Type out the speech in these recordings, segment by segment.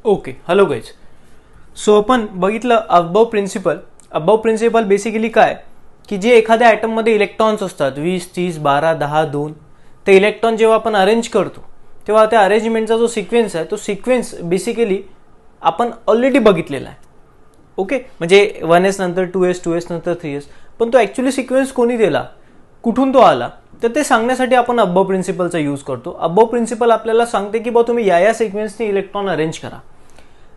Okay, hello guys. सो आपण बघितलं above principal basically काय की जे एखाद्या ॲटममध्ये इलेक्ट्रॉन्स असतात 20, 30, 12, 10, 2, ते इलेक्ट्रॉन जेव्हा आपण अरेंज करतो तेव्हा त्या अरेंजमेंटचा जो सिक्वेन्स आहे तो सिक्वेन्स बेसिकली आपण ऑलरेडी बघितलेला आहे. ओके, म्हणजे 1s नंतर 2s, 2s नंतर 3s, पण तो ॲक्च्युली सिक्वेन्स कोणी दिला, कुठून तो आला, तर ते सांगण्यासाठी आपण अबव प्रिन्सिपलचा यूज करतो. अबव प्रिन्सिपल आपल्याला सांगते की बा तुम्ही या सिक्वेन्सने इलेक्ट्रॉन अरेंज करा.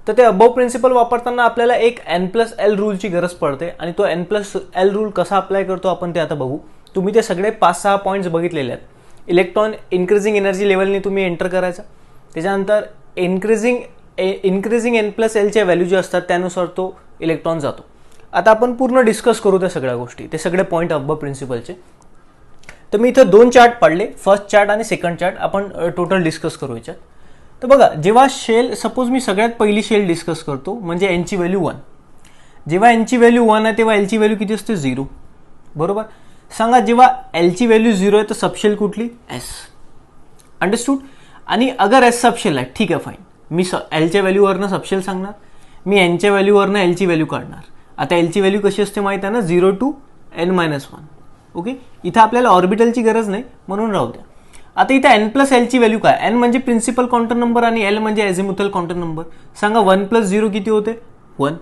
तर ते अबव प्रिन्सिपल वापरताना आपल्याला एक n+l रूलची गरज पडते आणि तो n+l रूल कसा अप्लाय करतो आपण ते आता बघू. तुम्ही ते सगळे 5-6 पॉईंट्स बघितलेले आहेत. इलेक्ट्रॉन इन्क्रीजिंग एनर्जी लेवलने तुम्ही एंटर करायचा, त्याच्यानंतर इन्क्रीजिंग n+lच्या व्हॅल्यू जे असतात त्यानुसार तो इलेक्ट्रॉन जातो. आता आपण पूर्ण डिस्कस करू त्या सगळ्या गोष्टी, ते सगळे पॉईंट अबव प्रिन्सिपलचे. तर मी इथं 2 चार्ट पाडले, फर्स्ट चार्ट आणि सेकंड चार्ट. आपण टोटल डिस्कस करू याच्यात. तर बघा, जेव्हा शेल, सपोज मी सगळ्यात पहिली शेल डिस्कस करतो म्हणजे एनची व्हॅल्यू 1. जेव्हा एनची व्हॅल्यू 1 आहे तेव्हा एलची व्हॅल्यू किती असते, 0. बरोबर. सांगा जेव्हा एलची व्हॅल्यू 0 आहे तर सबशेल कुठली, एस. अंडरस्टूड. आणि अगर एस सबशेल आहे, ठीक आहे, फाईन. मी एलच्या व्हॅल्यूवरनं सबशेल सांगणार, मी एनच्या व्हॅल्यूवरनं एलची व्हॅल्यू काढणार. आता एलची व्हॅल्यू कशी असते माहिती आहे ना, 0 to n-1. ओके, इथं आपल्याला ऑर्बिटलची गरज नाही म्हणून राहू द्या. आता इथे n+l ची व्हॅल्यू काय, n म्हणजे प्रिन्सिपल क्वांटम नंबर आणि l म्हणजे एझिमुथल क्वांटम नंबर. सांगा 1+0 किती होते, 1.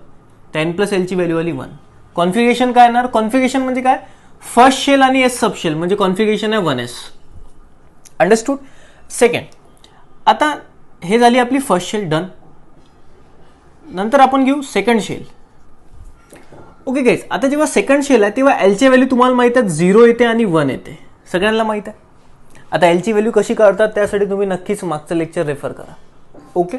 तर n+l ची व्हॅल्यू आली 1. कॉन्फिगरेशन काय येणार, कॉन्फिगरेशन म्हणजे काय, फर्स्ट शेल आणि एस सबशेल म्हणजे कॉन्फिगरेशन आहे 1s. अंडरस्टूड. सेकंड, आता हे झाली आपली फर्स्ट शेल, डन. नंतर आपण घेऊ सेकंड शेल. ओके गाईज, आता जेव्हा सेकंड शेल आहे तेव्हा एलची व्हॅल्यू तुम्हाला माहित आहे 0 येते आणि 1 येते, सगळ्यांना माहित आहे. आता एलची व्हॅल्यू कशी काढतात त्यासाठी तुम्ही नक्कीच मागचं लेक्चर रेफर करा. Okay,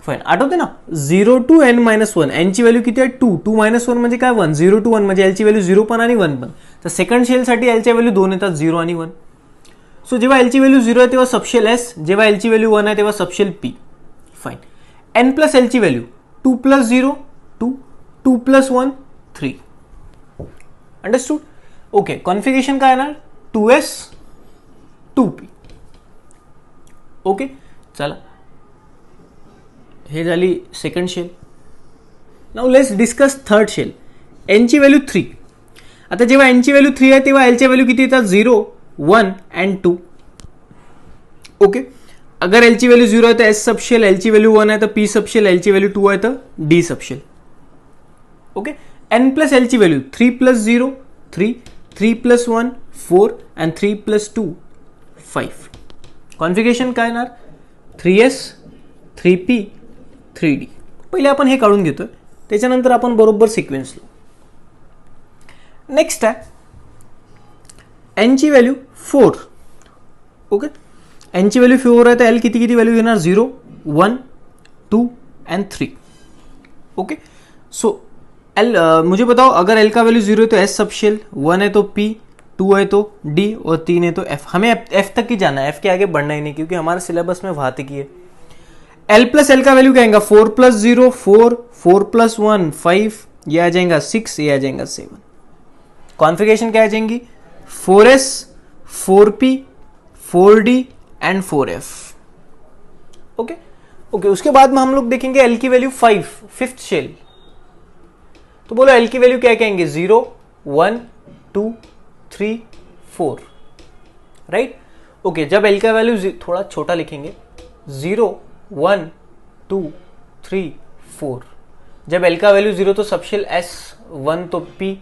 fine. आठवते ना, 0 to n-1. एनची व्हॅल्यू किती आहे, 2. 2-1 म्हणजे काय, 1. 0 to 1 म्हणजे एलची व्हॅल्यू 0 पण आणि 1 पण. तर सेकंड शेलसाठी एलच्या व्हॅल्यू 2 येतात, 0 आणि 1. सो जेव्हा एलची व्हॅल्यू 0 आहे तेव्हा सबशेल एस, जेव्हा एलची व्हॅल्यू 1 आहे तेव्हा सबशेल पी. फाईन. n+l ची व्हॅल्यू 2+0 2, 2+1 3. अंडरस्टूड. ओके, कॉन्फिगरेशन काय येणार, 2s 2p. ओके, चला, हे झाली second shell. Now let's discuss third shell. एनची व्हॅल्यू 3. आता जेव्हा एनची व्हॅल्यू 3 आहे तेव्हा एलच्या व्हॅल्यू किती येतात, 0, 1 and 2. ओके, अगर एलची व्हॅल्यू 0 आहे तर एस सबशेल, एलची व्हॅल्यू 1 आहे तर पी सबशेल, एलची व्हॅल्यू 2 आहे तर डी सबशेल. ओके, n+l ची व्हॅल्यू 3+0 3, 3+1 4 and 3+2 5. कॉन्फिगरेशन काय येणार, 3s 3p 3d. पहिले आपण हे काढून घेतोय, त्याच्यानंतर आपण बरोबर सिक्वेन्स लो. नेक्स्ट आहे एनची व्हॅल्यू 4. ओके, एनची व्हॅल्यू 4 आहे तर एल किती व्हॅल्यू घेणार, 0, 1 2 and 3. ओके, सो एल मुझे बताओ, अगर एल का वैल्यू 0 है तो एस सबशेल, 1 है तो पी, 2 है तो डी और 3 है तो एफ. हमें एफ तक ही जाना है, एफ के आगे बढ़ना ही नहीं क्योंकि हमारे सिलेबस में वहां तक ही है. l+l का वैल्यू क्या आएगा, 4+0 4, 4+1 5, ये आ जाएगा 6, ये आ जाएगा 7. कॉन्फिगरेशन क्या आ जाएंगी, 4s 4p 4d and 4f. Okay okay, उसके बाद में हम लोग देखेंगे एल की वैल्यू 5, फिफ्थ शेल. तो बोलो एल की वैल्यू क्या कहेंगे, 0 1 2 3 4. राइट. ओके, जब एल का वैल्यू थोड़ा छोटा लिखेंगे, 0 1 2 3 4. जब एल का वैल्यू 0 तो सबशेल एस, 1 तो पी,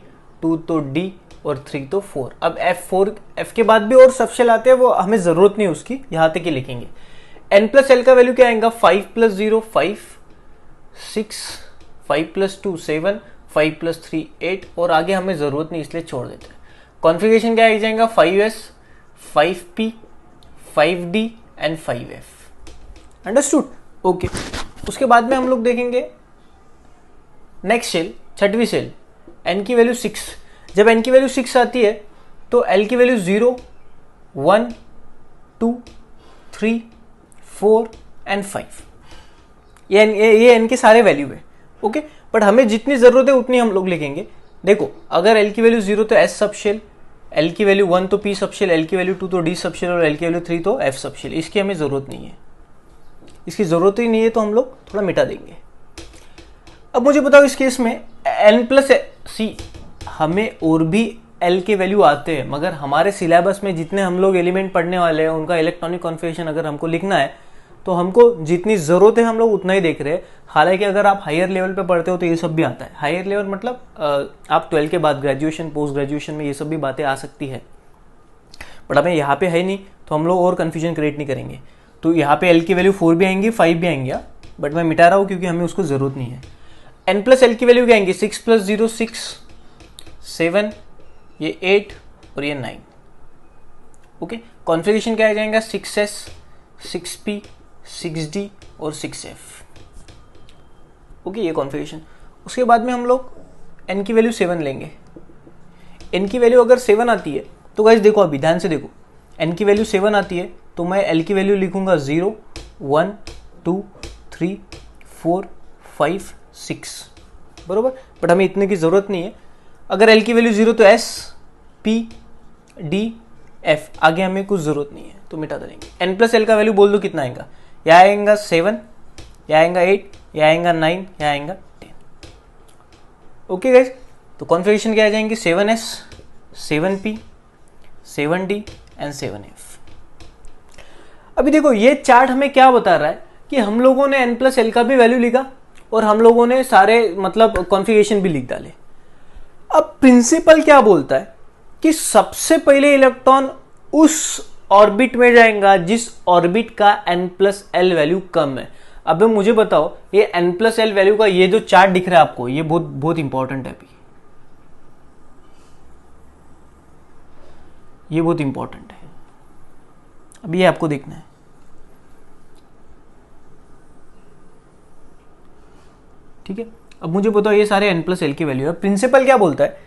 2 तो डी और 3 तो 4. अब एफ के बाद भी और सबशेल आते हैं, वो हमें जरूरत नहीं उसकी, यहां तक ही लिखेंगे. n+l का वैल्यू क्या आएगा, 5+0 5, 6, 5+2 7, 5+3 8 और आगे हमें जरूरत नहीं इसलिए छोड़ देते हैं. कॉन्फिगरेशन क्या आ जाएगा, 5s 5p 5d and 5f. Understood. Okay, उसके बाद में हम लोग देखेंगे नेक्स्ट शेल, छठवीं शेल. n की वैल्यू 6. जब n की वैल्यू 6 आती है तो l की वैल्यू 0 1 2 3 4 एंड 5. ये n के सारे वैल्यू है. ओके, बट हमें जितनी जरूरत है उतनी हम लोग लिखेंगे. देखो, अगर l की वैल्यू 0 तो s सबशेल, l की वैल्यू 1 तो p सबशेल, l की वैल्यू 2 तो d सबशेल और l की वैल्यू 3 तो f सबशेल. इसकी हमें जरूरत नहीं है. इसकी ज़रूरत ही नहीं है, तो हम लोग थोड़ा मिटा देंगे। अब मुझे बताओ इस केस में n प्लस सी, हमें और भी L के वैल्यू आते हैं, मगर हमारे सिलेबस में जितने हम लोग एलिमेंट पढ़ने वाले हैं उनका इलेक्ट्रॉनिक कॉन्फ़िगरेशन अगर हमको लिखना है तो हमको जितनी ज़रूरत है हम लोग उतना ही देख रहे हैं। हालांकि अगर आप हायर लेवल पे पढ़ते हो तो ये सब भी आता है। हायर लेवल मतलब आप 12 के बाद ग्रेजुएशन, पोस्ट ग्रेजुएशन में ये सब भी बातें आ सकती है, बट हमें यहाँ पे है नहीं, तो हम लोग और कन्फ्यूजन क्रिएट नहीं करेंगे। तो यहाँ पे L की वैल्यू 4 भी आएंगी, 5 भी आएंगे, बट मैं मिटा रहा हूँ क्योंकि हमें उसको ज़रूरत नहीं है। n प्लस L की वैल्यू क्या आएंगी? 6 प्लस 0 6, 7, ये 8 और ये 9। ओके, कॉन्फ़िगरेशन क्या आ जाएगा? 6s, 6p, 6d और 6f। ओके, ये कॉन्फ़िगरेशन। उसके बाद में हम लोग n की वैल्यू 7 लेंगे। n की वैल्यू अगर 7 आती है तो गाइस देखो, अभी ध्यान से देखो, n की वैल्यू 7 आती है तो मैं l की वैल्यू लिखूंगा 0, 1, 2, 3, 4, 5, 6, बरोबर। बट हमें इतने की ज़रूरत नहीं है। अगर l की वैल्यू 0 तो s, p, d, f, आगे हमें कुछ ज़रूरत नहीं है तो मिटा देंगे। n प्लस l का वैल्यू बोल दो कितना आएगा? या आएगा 7, या आएगा 8, या आएगा 9, या आएगा 10। ओके गाइस, तो कॉन्फ़िगरेशन क्या आ जाएंगे? 7s, 7p, 7d and 7f। अभी देखो ये चार्ट हमें क्या बता रहा है कि हम लोगों ने n प्लस l का भी वैल्यू लिखा और हम लोगों ने सारे मतलब कॉन्फ़िगरेशन भी लिख डाले। अब प्रिंसिपल क्या बोलता है कि सबसे पहले इलेक्ट्रॉन उस ऑर्बिट में जाएगा जिस ऑर्बिट का n प्लस l वैल्यू कम है। अब मुझे बताओ, ये n प्लस l वैल्यू का ये जो चार्ट दिख रहा है आपको, ये बहुत बहुत इंपॉर्टेंट है। अभी ये बहुत इंपॉर्टेंट है, अभी ये आपको देखना है। ठीक है, अब मुझे बताओ ये सारे n प्लस l की वैल्यू है। प्रिंसिपल क्या बोलता है?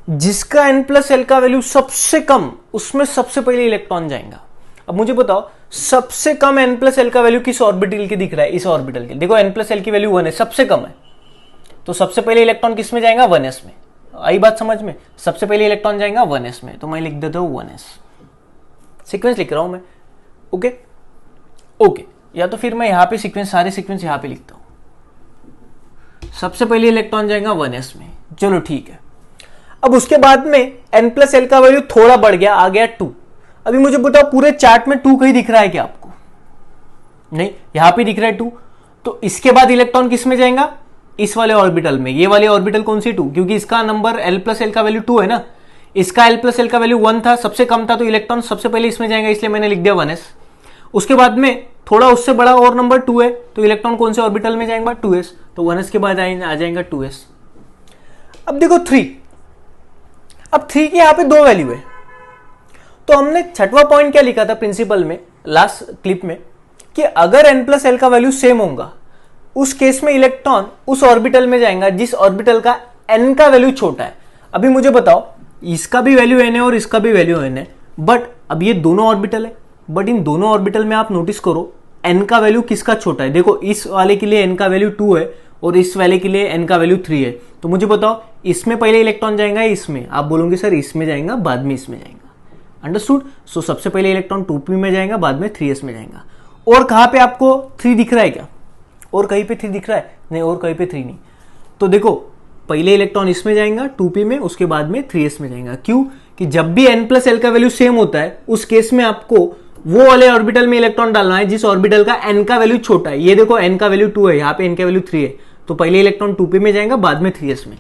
जिसका n प्लस l का वैल्यू सबसे कम, उसमें सबसे पहले इलेक्ट्रॉन जाएगा। अब मुझे बताओ सबसे कम n प्लस l का वैल्यू किस ऑर्बिटल के दिख रहा है? इस ऑर्बिटल के। देखो n प्लस l की वैल्यू 1 है, सबसे कम है, तो सबसे पहले इलेक्ट्रॉन किस में जाएगा? 1s में। आई बात समझ में? सबसे पहले इलेक्ट्रॉन जाएगा 1s में, तो मैं लिख देता हूं 1s। सीक्वेंस लिख रहा हूं मैं। ओके ओके, या तो फिर मैं यहां पे सीक्वेंस, सारे सीक्वेंस यहां पे लिखता हूं। सबसे पहले इलेक्ट्रॉन जाएगा 1s में, चलो ठीक है। अब उसके बाद में n प्लस l का वैल्यू थोड़ा बढ़ गया, आ गया 2। अभी मुझे बताओ पूरे चार्ट में 2 कहीं दिख रहा है क्या आपको? नहीं, यहां पे दिख रहा है 2। तो इसके बाद इलेक्ट्रॉन किस में जाएगा? इस वाले ऑर्बिटल में। ये वाले ऑर्बिटल कौन सी? 2, क्योंकि इसका नंबर l प्लस l का वैल्यू 2 है ना। इसका l प्लस l का वैल्यू 1 था, सबसे कम था, तो इलेक्ट्रॉन सबसे पहले इसमें जाएगा, इसलिए मैंने लिख दिया 1s। उसके बाद में थोड़ा उससे बड़ा और नंबर 2 है, तो इलेक्ट्रॉन कौन से ऑर्बिटल में जाएगा? 2s, तो 1s के बाद आ जाएगा 2s। अब देखो 3, अब 3 की यहां पे 2 वैल्यू है, तो हमने छठवां पॉइंट क्या लिखा था प्रिंसिपल में, लास्ट क्लिप में, कि अगर n प्लस l का वैल्यू सेम होगा उस केस में इलेक्ट्रॉन उस ऑर्बिटल में जाएगा जिस ऑर्बिटल का n का वैल्यू छोटा है। अभी मुझे बताओ, इसका भी वैल्यू n है और इसका भी वैल्यू n है, बट अब ये दोनों ऑर्बिटल है, बट इन दोनों ऑर्बिटल में आप नोटिस करो n का वैल्यू किसका छोटा है। देखो इस वाले के लिए n का वैल्यू 2 है और इस वाले के लिए n का वैल्यू 3 है। तो मुझे बताओ इसमें पहले इलेक्ट्रॉन जाएगा इसमें, आप बोलोगे सर इसमें जाएगा बाद में इसमें जाएगा। अंडरस्टूड? सो सबसे पहले इलेक्ट्रॉन 2p में जाएगा, बाद में 3s में जाएगा। और कहां पे आपको 3 दिख रहा है क्या? और कहीं पे 3 दिख रहा है? नहीं, और कहीं पे 3 नहीं। तो देखो पहले इलेक्ट्रॉन इसमें जाएगा 2p में, उसके बाद में 3s में जाएगा। क्यों? कि जब भी n प्लस l का वैल्यू सेम होता है उस केस में आपको वो वाले ऑर्बिटल में इलेक्ट्रॉन डालना है जिस ऑर्बिटल का n का वैल्यू छोटा है। ये देखो n का वैल्यू 2 है, यहाँ पे n का वैल्यू 3 है, तो पहले इलेक्ट्रॉन 2p में जाएगा, बाद में 3s में।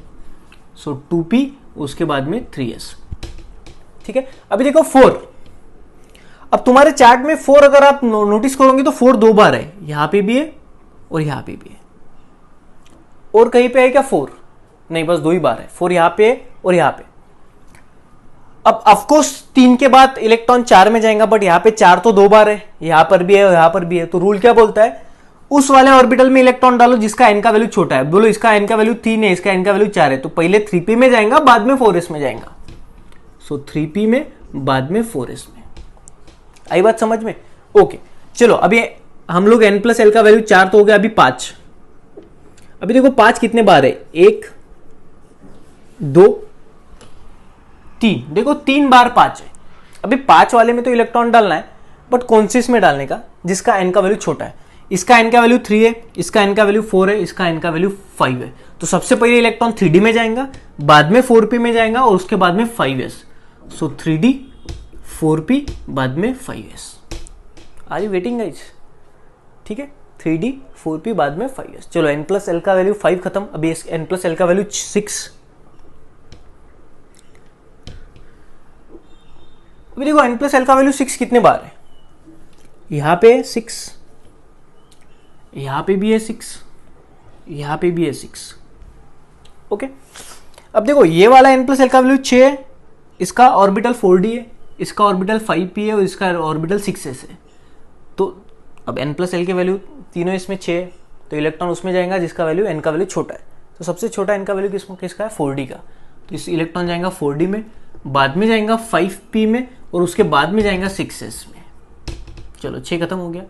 सो 2p उसके बाद में 3s। ठीक है, अभी देखो 4। अब तुम्हारे चार्ट में 4 अगर आप नोटिस करोगे तो 4 2 बार है, यहां पे भी है और यहां पे भी है। और कहीं पे है क्या 4? नहीं, बस 2 ही बार है, 4 यहां पे है और यहां पे। अब ऑफकोर्स 3 के बाद इलेक्ट्रॉन 4 में जाएगा, बट यहां पे 4 तो 2 बार है, यहां पर भी है और यहां पर भी है। तो रूल क्या बोलता है? उस वाले ऑर्बिटल में इलेक्ट्रॉन डालो जिसका n का वैल्यू छोटा है। बोलो इसका n का वैल्यू 3 है, इसका n का वैल्यू 4 है, तो पहले 3p में जाएगा, बाद में 4s में जाएगा। सो 3p में, बाद में 4s में। आई बात समझ में? ओके, चलो अभी हम लोग n प्लस l का वैल्यू 4 तो हो गया, अभी 5। अभी देखो 5 कितने बार है? 1, 2, 3। देखो 3 बार 5 है। अभी 5 वाले में तो इलेक्ट्रॉन डालना है, बट कौन से इसमें डालने का? जिसका n का वैल्यू छोटा है। इसका n का वैल्यू 3 है, इसका n का वैल्यू 4 है, इसका n का वैल्यू 5 है। तो सबसे पहले इलेक्ट्रॉन 3d में जाएगा, बाद में 4p में जाएगा और उसके बाद में 5s। सो 3d 4p बाद में 5s। Are you waiting guys? ठीक है, 3d 4p बाद में 5s। चलो n प्लस एल का वैल्यू 5 खत्म, अभी n प्लस एल का वैल्यू 6। अभी देखो n प्लस एल का वैल्यू 6 कितने बार है? यहां पे 6, यहां पे भी है 6, यहां पे भी है 6। ओके, अब देखो ये वाला n प्लस एल का वैल्यू 6 है, इसका ऑर्बिटल 4d है, इसका ऑर्बिटल 5p है और इसका ऑर्बिटल 6s है। तो अब n प्लस एल के वैल्यू तीनों इसमें 6 है, तो इलेक्ट्रॉन उसमें जाएगा जिसका वैल्यू n का वैल्यू छोटा है। तो सबसे छोटा n का वैल्यू किसका है? 4d का। तो इस इलेक्ट्रॉन जाएगा 4d में, बाद में जाएगा 5p में और उसके बाद में जाएगा 6s में। चलो 6 खत्म हो गया,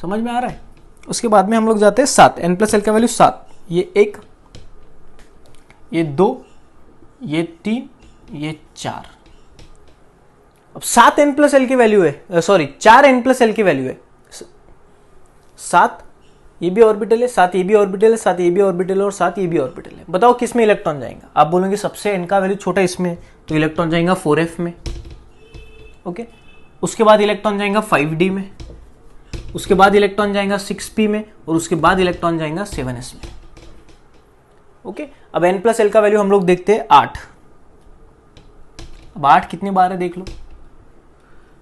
समझ में आ रहा है? उसके बाद में हम लोग जाते हैं 7, n प्लस एल का वैल्यू 7, ये 1, ये 2, ये 3, ये 4। अब 7 n प्लस एल की वैल्यू है, सॉरी 4 n प्लस एल की वैल्यू है। 7 ये भी ऑर्बिटल है, 7 ये भी ऑर्बिटल है, 7 ये भी ऑर्बिटल है और 7 ये भी ऑर्बिटल है। बताओ किस में इलेक्ट्रॉन जाएगा? आप बोलोगे सबसे n का वैल्यू छोटा इसमें, तो इलेक्ट्रॉन जाएगा 4f में। ओके, उसके बाद इलेक्ट्रॉन जाएगा 5d में, उसके बाद इलेक्ट्रॉन जाएगा 6p में और उसके बाद इलेक्ट्रॉन जाएगा 7s में। ओके, अब n प्लस एल का वैल्यू हम लोग देखते हैं 8। अब 8 कितने बार है देख लो।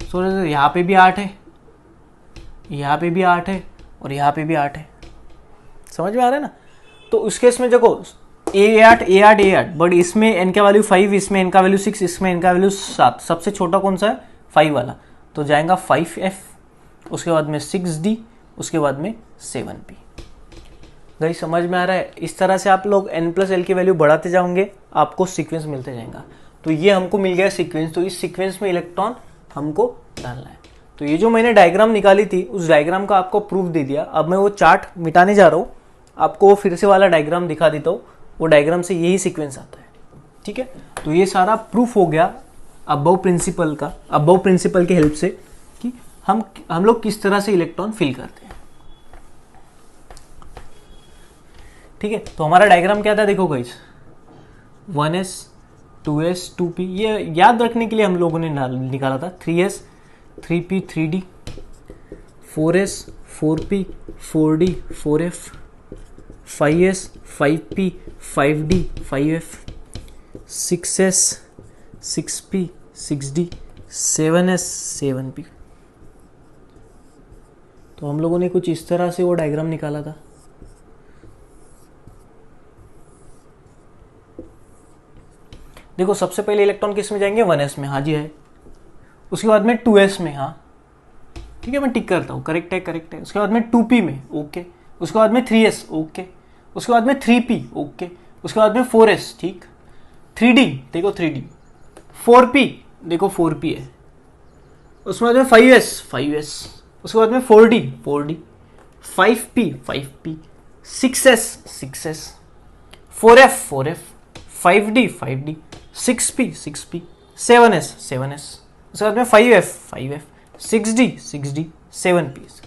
सो यहाँ पे भी 8 है, यहाँ पे भी 8 है और यहाँ पे भी 8 है। समझ में आ रहा है ना? तो उस केस में देखो A8 A8 A8, बट इसमें n का वैल्यू 5, इसमें n का वैल्यू 6, इसमें n का वैल्यू 7। सबसे छोटा कौन सा है? 5 वाला। तो जाएगा 5f, उसके बाद में 6d, उसके बाद में 7p। गाइस समझ में आ रहा है? इस तरह से आप लोग n प्लस एल की वैल्यू बढ़ाते जाओगे, आपको सीक्वेंस मिलते जाएगा। तो ये हमको मिल गया सीक्वेंस, तो इस सीक्वेंस में इलेक्ट्रॉन हमको डालना है। तो ये जो मैंने डायग्राम निकाली थी, उस डायग्राम का आपको प्रूफ दे दिया। अब मैं वो चार्ट मिटाने जा रहा हूँ, आपको वो फिर से वाला डायग्राम दिखा देता हूँ। वो डायग्राम से यही सीक्वेंस आता है। ठीक है, तो ये सारा प्रूफ हो गया अबव प्रिंसिपल का, अबव प्रिंसिपल की हेल्प से, कि हम लोग किस तरह से इलेक्ट्रॉन फिल करते हैं। ठीक है, तो हमारा डायग्राम क्या था देखो गाइस, 1s 2s 2p, ये याद रखने के लिए हम लोगों ने निकाला था। 3s 3p 3d, 4s 4p 4d 4f, 5s 5p 5d 5f, 6s 6p 6d 7s 7p। तो हम लोगों ने कुछ इस तरह से वो डायग्राम निकाला था। देखो सबसे पहले इलेक्ट्रॉन किस में जाएंगे? 1s में, हाँ जी है। उसके बाद में 2s में, हाँ ठीक है, मैं टिक करता हूँ, करेक्ट है करेक्ट है। उसके बाद में 2p में, ओके। उसके बाद में 3s, ओके। उसके बाद में 3p, ओके। उसके बाद में 4s, ठीक। 3d, देखो 3d। 4p, देखो 4p है। उसके बाद में 5s 5s। उसके बाद में 4d 4d, 5p 5p, 6s 6s, 4f 4f, 5d 5d, 6p 6p, 7s 7s। उसके बाद में 5f 5f, 6d 6d, 7p।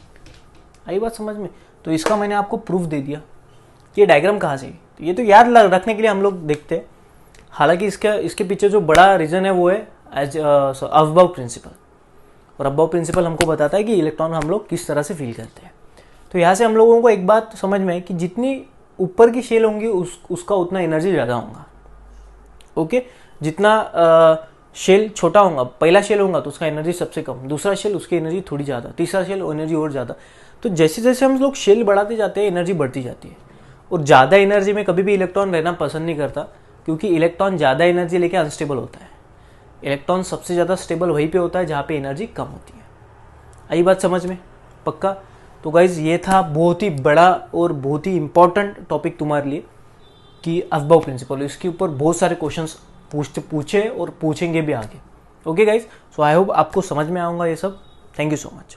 आई बात समझ में? तो इसका मैंने आपको प्रूफ दे दिया। ये डायग्राम कहाँ से? तो ये तो याद रखने के लिए हम लोग देखते हैं। हालांकि इसके पीछे जो बड़ा रीज़न है वो है अबव प्रिंसिपल। और अबव प्रिंसिपल हमको बताता है कि इलेक्ट्रॉन हम लोग किस तरह से फील करते हैं। तो यहाँ से हम लोगों को एक बात समझ में है कि जितनी ऊपर की शेल होंगी उसका उतना एनर्जी ज़्यादा होगा। ओके, जितना शेल छोटा होगा, पहला शेल होगा तो उसका एनर्जी सबसे कम, दूसरा शेल उसकी एनर्जी थोड़ी ज़्यादा, तीसरा शेल एनर्जी और ज़्यादा। तो जैसे जैसे हम लोग शेल बढ़ाते जाते हैं एनर्जी बढ़ती जाती है। और ज़्यादा एनर्जी में कभी भी इलेक्ट्रॉन रहना पसंद नहीं करता, क्योंकि इलेक्ट्रॉन ज़्यादा एनर्जी लेके अनस्टेबल होता है। इलेक्ट्रॉन सबसे ज़्यादा स्टेबल वहीं पे होता है जहाँ पे एनर्जी कम होती है। आई बात समझ में? पक्का? तो गाइज ये था बहुत ही बड़ा और बहुत ही इंपॉर्टेंट टॉपिक तुम्हारे लिए कि अबव प्रिंसिपल। इसके ऊपर बहुत सारे क्वेश्चंस पूछे और पूछेंगे भी आगे। Okay guys, so I hope आपको समझ में आऊँगा ये सब। Thank you so much.